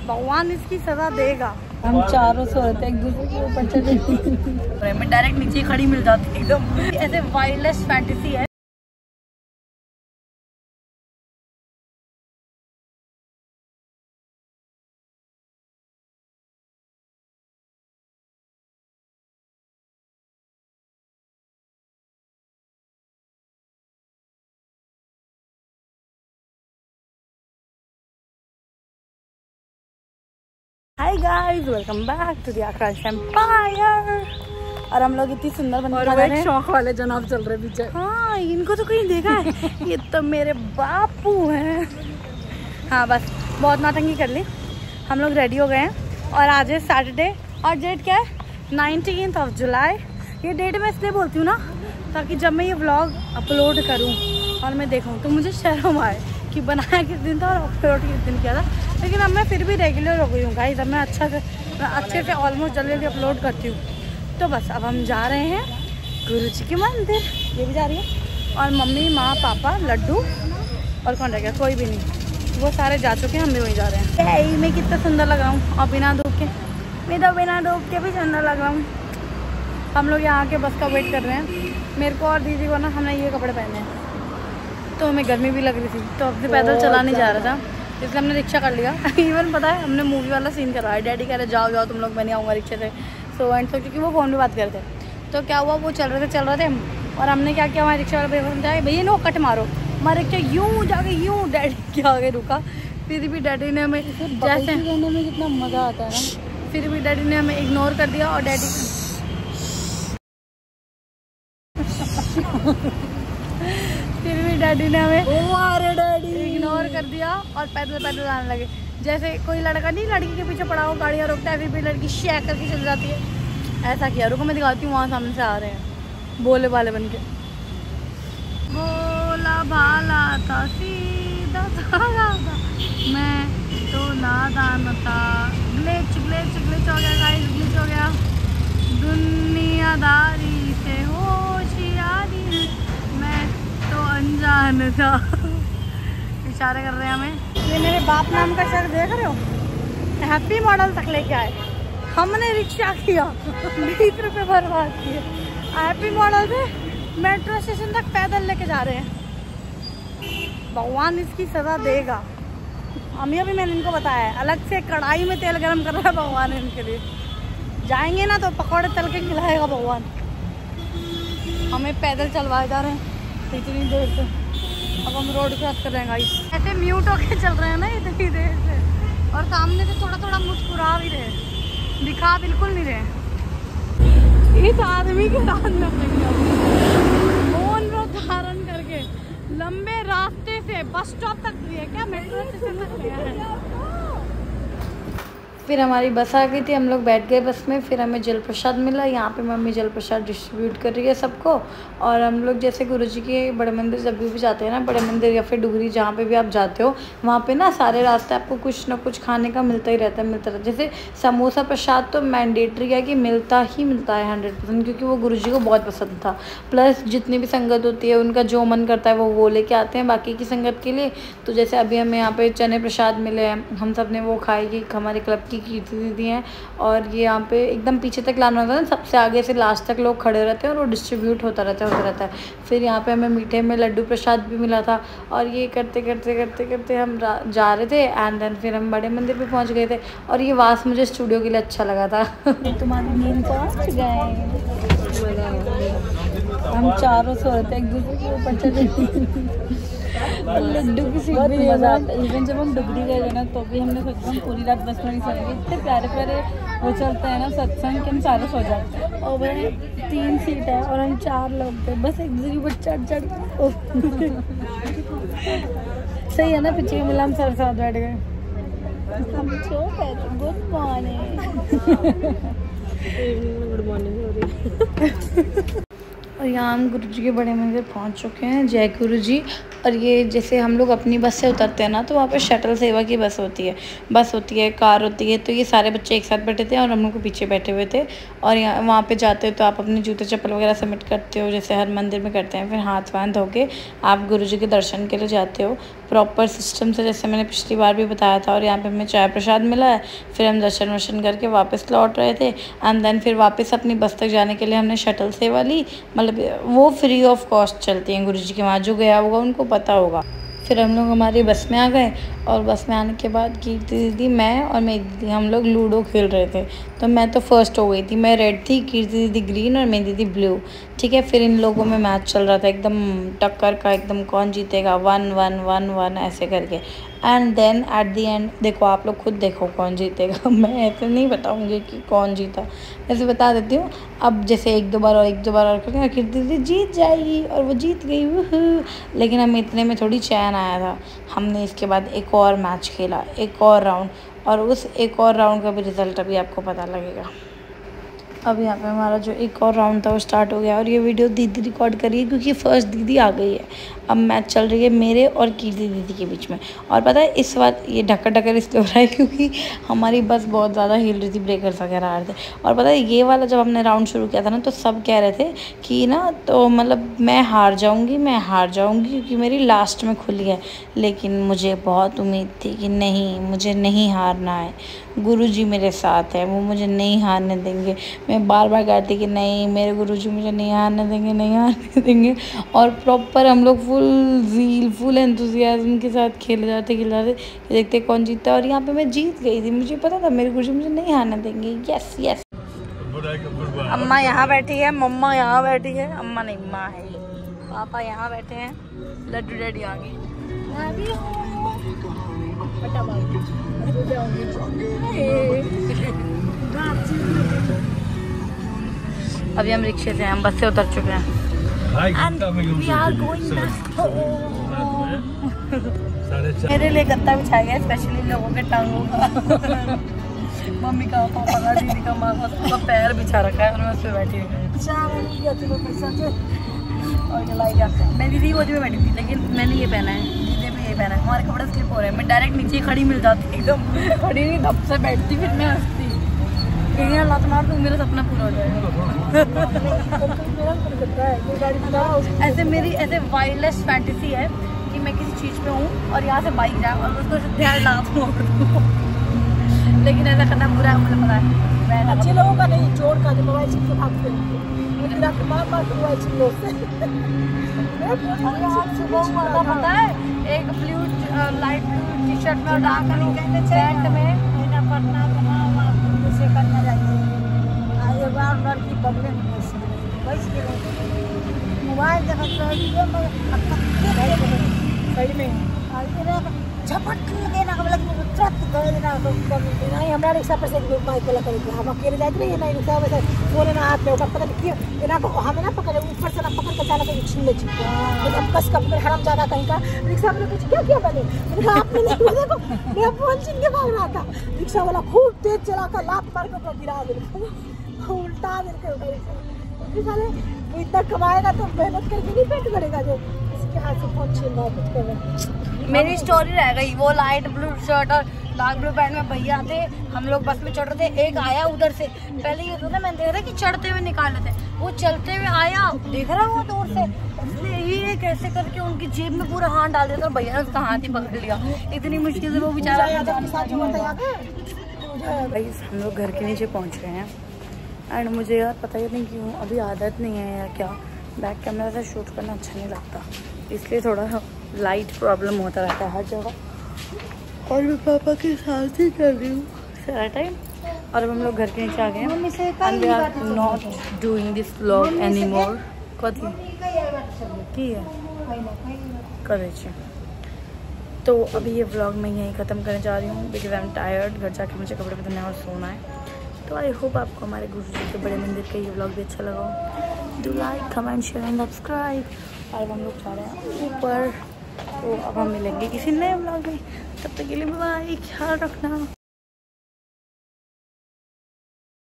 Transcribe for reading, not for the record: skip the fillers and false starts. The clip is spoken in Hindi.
भगवान इसकी सजा देगा। हम चारों सो रहे थे एक दूसरे के ऊपर चढ़े। मैं डायरेक्ट नीचे खड़ी मिल जाती एकदम। ऐसे वाइल्डलेस फैंटेसी है। Hi guys, welcome back to the Akash empire. और हम लोग इतनी सुंदर बनने जा रहे हैं। शौक वाले जनाब चल रहे पीछे। हाँ, इनको तो कहीं देखा है। ये तो मेरे बापू हैं। हाँ, बस बहुत नौटंकी कर ली। हम लोग रेडी हो गए हैं और आज है सैटरडे। और डेट क्या है? 19 जुलाई। ये डेट मैं इसलिए बोलती हूँ ना, ताकि जब मैं ये व्लॉग अपलोड करूँ और मैं देखूँ तो मुझे शर्म आए कि बनाया किस दिन था और अपलोड किस दिन किया था। लेकिन अब मैं फिर भी रेगुलर हो गई हूँ गाइस। अब मैं अच्छे से ऑलमोस्ट जल्दी अपलोड करती हूँ। तो बस अब हम जा रहे हैं गुरु जी के मंदिर। ये भी जा रही है और मम्मी, माँ, पापा, लड्डू और कौन रह गया? कोई भी नहीं, वो सारे जा चुके हैं। हम भी वहीं जा रहे हैं। मैं कितना सुंदर लग रहा हूँ और बिना धूप के। मैं तो बिना धूप के भी सुंदर लग रहा हूँ। हम लोग यहाँ के बस का वेट कर रहे हैं। मेरे को और दीदी को ना, हमने ये कपड़े पहने हैं तो हमें गर्मी भी लग रही थी, तो अब भी पैदल चला नहीं जा रहा था, इसलिए हमने रिक्शा कर लिया। इवन पता है, हमने मूवी वाला सीन करवाया। डैडी कह रहे जाओ जाओ तुम लोग, मैं नहीं आऊँगा रिक्शे से। सो एंड सो, क्योंकि वो फ़ोन पे बात करते हैं। तो क्या हुआ, वो चल रहे थे और हमने क्या किया, हमारे रिक्शा वाला भैया जाए, भैया नो कट मारो। हमारे रिक्शा यूँ जाके यूँ डैडी के आगे रुका। फिर भी डैडी ने हमें जैसे करने में कितना मज़ा आता है ना, फिर भी डैडी ने हमें इग्नोर कर दिया। और डैडी फिर भी डैडी ने हमें इग्नोर कर दिया और पैदल पैदल आने लगे। जैसे कोई लड़का नहीं लड़की के पीछे पड़ा हो, गाड़ियाँ रोकता है, फिर भी लड़की शेक करके चल जाती है। ऐसा किया। रुको मैं दिखाती हूँ, वहाँ सामने से आ रहे हैं बोले वाले बन के। बोला भाला था, सीधा था, मैं तो नादान था। ग्लिच ग्लिच ग्लिच हो गया गाइस, ग्लिच हो गया। दुनियादारी से होशियारी, मैं तो अनजान था। इशारे कर रहे हैं हमें। ये मेरे बाप नाम का शहर देख रहे हो? हैप्पी मॉडल तक लेके आए। हमने रिक्शा किया, 20 रुपये बर्बाद किए। हैप्पी मॉडल से मेट्रो स्टेशन तक पैदल लेके जा रहे हैं। भगवान इसकी सजा देगा। अभी मैंने इनको बताया है, अलग से कढ़ाई में तेल गरम कर रहा है भगवान इनके लिए। जाएंगे ना तो पकौड़े तल के खिलाएगा भगवान। हमें पैदल चलवाए जा रहे हैं इतनी देर से। अब हम रोड क्रॉस कर रहे हैं गाइस। ऐसे म्यूट होके चल रहे हैं ना इतनी देर से, और सामने से थोड़ा थोड़ा मुस्कुरा भी रहे, दिखा बिल्कुल नहीं रहे। इस आदमी के साथ में मौन व्रत धारण करके लंबे रास्ते से बस स्टॉप तक भी है क्या, मेट्रो स्टेशन तक गया है। फिर हमारी बस आ गई थी, हम लोग बैठ गए बस में। फिर हमें जल प्रसाद मिला। यहाँ पे मम्मी जल प्रसाद डिस्ट्रीब्यूट कर रही है सबको। और हम लोग जैसे गुरुजी के बड़े मंदिर जब भी जाते हैं ना, बड़े मंदिर या फिर डुगरी, जहाँ पे भी आप जाते हो, वहाँ पे ना सारे रास्ते आपको कुछ ना कुछ खाने का मिलता ही रहता है। जैसे समोसा प्रसाद तो मैंडेटरी है कि मिलता ही मिलता है 100%, क्योंकि वो गुरुजी को बहुत पसंद था। प्लस जितनी भी संगत होती है, उनका जो मन करता है वो लेके आते हैं बाकी की संगत के लिए। तो जैसे अभी हमें यहाँ पे चने प्रसाद मिले हैं, हम सब ने वो खाए कि हमारे क्लब की कीर्ति हैं। और ये यहाँ पे एकदम पीछे तक लाना होता है ना, सबसे आगे से लास्ट तक लोग खड़े रहते हैं और वो डिस्ट्रीब्यूट होता रहता है। फिर यहाँ पे हमें मीठे में लड्डू प्रसाद भी मिला था। और ये करते करते करते करते हम जा रहे थे एंड देन फिर हम बड़े मंदिर पे पहुँच गए थे। और ये वास मुझे स्टूडियो के लिए अच्छा लगा था। तुम्हारी नींद पहुँच गए। हम चारों सो रहे थे एक दूसरे के ऊपर चढ़े। लड्डू की सीट भी मज़ा आता है। इवन जब हम डुगरी गए ना, तो भी हमने सोचा हम पूरी रात बस में नहीं सोएंगे। इतने प्यारे प्यारे वो चलते हैं ना सत्संग, कि हम सारे सो जाते हैं। और वह 3 सीट है और हम 4 लोग थे, बस एक दूसरे के ऊपर चढ़ सही है ना, पीछे के मिला हम सारे साथ बैठ गए। हम सो गए थे। गुड मॉर्निंग हो रही। और यहाँ हम गुरुजी के बड़े मंदिर पहुँच चुके हैं। जय गुरु जी। और ये जैसे हम लोग अपनी बस से उतरते हैं ना, तो वहाँ पे शटल सेवा की बस होती है, कार होती है। तो ये सारे बच्चे एक साथ बैठे थे और हम लोग को पीछे बैठे हुए थे। और यहाँ वहाँ पे जाते हो तो आप अपने जूते चप्पल वगैरह सबमिट करते हो, जैसे हर मंदिर में करते हैं। फिर हाथ वाथ धो के आप गुरुजी के दर्शन के लिए जाते हो। प्रॉपर सिस्टम से, जैसे मैंने पिछली बार भी बताया था। और यहाँ पे हमें चाय प्रसाद मिला है। फिर हम दर्शन वर्शन करके वापस लौट रहे थे एंड देन फिर वापस अपनी बस तक जाने के लिए हमने शटल सेवा ली। मतलब वो फ्री ऑफ कॉस्ट चलती हैं गुरुजी के वहाँ, जो गया होगा उनको पता होगा। फिर हम लोग हमारी बस में आ गए और बस में आने के बाद कीर्ति दीदी, मैं और मेरी दीदी हम लोग लूडो खेल रहे थे। तो मैं तो फर्स्ट हो गई थी, मैं रेड थी, कीर्ति दीदी ग्रीन और मेरी दीदी ब्लू। ठीक है, फिर इन लोगों में मैच चल रहा था एकदम टक्कर का, एकदम कौन जीतेगा, 1-1-1-1 ऐसे करके। And then at the end देखो, आप लोग खुद देखो कौन जीतेगा। मैं ऐसे नहीं बताऊँगी कि कौन जीता, ऐसे बता देती हूँ। अब जैसे एक दो बार और करके कीर्ति दीदी जीत जाएगी और वो जीत गई, वूहू। लेकिन हमें इतने में थोड़ी चैन आया था। हमने इसके बाद एक और मैच खेला, एक और राउंड, और उस एक और राउंड का भी रिज़ल्ट अभी आपको पता लगेगा। अब यहाँ पे हमारा जो एक और राउंड था वो स्टार्ट हो गया और ये वीडियो दीदी रिकॉर्ड करी है क्योंकि फर्स्ट दीदी आ गई है। अब मैच चल रही है मेरे और कीर्ति दीदी के बीच में। और पता है इस बार ये ढक्कर इसलिए हो रहा है क्योंकि हमारी बस बहुत ज़्यादा हिल रही थी, ब्रेकर्स वगैरह आ रहे थे। और पता है ये वाला जब हमने राउंड शुरू किया था ना, तो सब कह रहे थे कि ना, तो मतलब मैं हार जाऊँगी क्योंकि मेरी लास्ट में खुली है। लेकिन मुझे बहुत उम्मीद थी कि नहीं, मुझे नहीं हारना है, गुरुजी मेरे साथ है, वो मुझे नहीं हारने देंगे। मैं बार बार कहती कि नहीं, मेरे गुरुजी मुझे नहीं हारने देंगे। और प्रॉपर हम लोग फुल ज़ील, फुल एंथुसियाज्म के साथ खेले जाते देखते कौन जीतता है। और यहाँ पे मैं जीत गई थी, मुझे पता था मेरे गुरुजी मुझे नहीं हारने देंगे। Yes yes. अम्मा यहाँ बैठी है, मम्मा यहाँ बैठी है, अम्मा नहीं माँ है, पापा यहाँ बैठे हैं, लड्डू डैडी आ गए। अभी हम रिक्शे से, हम बस से उतर चुके हैं। मेरे लिए गत्ता बिछाया गया स्पेशली लोगों के टांगों का। मम्मी का, पापा का, दीदी का, माँ का, सबका पैर बिछा रखा है और मैं उस पर बैठी हूँ। मैं दीदी गोदी में बैठी थी, लेकिन मैंने ये पहना है, दीदी भी ये पहना है, हमारे कपड़े स्लिप हो रहे हैं। मैं डायरेक्ट नीचे खड़ी मिल जाती, एकदम खड़ी नहीं, धप से बैठती, फिर मैं हंसती। लात मार तो मेरा सपना पूरा हो जाएगा। ऐसे मेरी ऐसे वाइल्डेस्ट फैंटेसी है कि मैं किसी चीज़ पे हूँ और यहाँ से बाइक जाए और उसको ध्यान लात मार दूँ। लेकिन ऐसा करना बुरा है, मुझे पता है। अच्छे लोगों का नहीं, चोर का जो मोबाइल चिप से भागते हैं, पता है, एक blue light blue T shirt में डार्क ब्लू पैंट में करना चाहिए। लड़की बदले मोबाइल सही में झपट देना नहीं, हमारा रिक्शा पर से हम अकेले जाते हैं, नहीं रिक्शा में बोले ना हाथ में पकड़ के ना, हमें ना पकड़े, ऊपर से ना पकड़ के जाना, कहीं छीन ले कस का हराम ज़्यादा कहीं का। रिक्शा वाले कुछ क्या किया मैंने, आपने नहीं देखो, मैं फोन छीन के भाग रहा था। रिक्शा वाला खूब तेज चला कर लात मार कर गिरा दे, उल्टा दे साले। इतना कमाएगा तो मेहनत करके नहीं पेट भरेगा जो इसके हाथ से फोन छीन रहा कुछ कर रहा। मेरी स्टोरी रह गई, वो लाइट ब्लू शर्ट और डार्क ब्लू पैंट में भैया थे, हम लोग बस में चढ़ रहे थे। एक आया उधर से, पहले ये था मैंने देखा था कि चढ़ते हुए निकाल रहे थे, वो चलते हुए आया, देख रहा हुआ दूर से, इसलिए ये कैसे करके उनकी जेब में पूरा हाथ डाल दिया और भैया ने उसका हाथ ही पकड़ लिया। इतनी मुश्किल से वो बेचारा भाई। हम लोग घर के नीचे पहुँच गए हैं एंड मुझे यार पता ही नहीं क्यों अभी आदत नहीं है या क्या, बैक कैमरा से शूट करना अच्छा नहीं लगता, इसलिए थोड़ा लाइट प्रॉब्लम होता रहता है हर जगह। और मैं पापा के साथ ही कर रही हूँ सारा टाइम। और अब हम लोग घर के नीचे आ गए हैं and we are not doing this vlog anymore. कथी है करे। तो अभी ये व्लॉग मैं यहीं ख़त्म करने जा रही हूँ बिकॉज आई एम टायर्ड। घर जाके मुझे कपड़े बदलने और सोना है। तो आई होप आपको हमारे गुरुजी के बड़े मंदिर का ये व्लॉग भी अच्छा लगा। Do like, comment, share and subscribe. और हम लोग जा रहे हैं ऊपर, तो अब हम मिलेंगे किसी नए व्लॉग में। तब तक के लिए बाय, ख्याल रखना।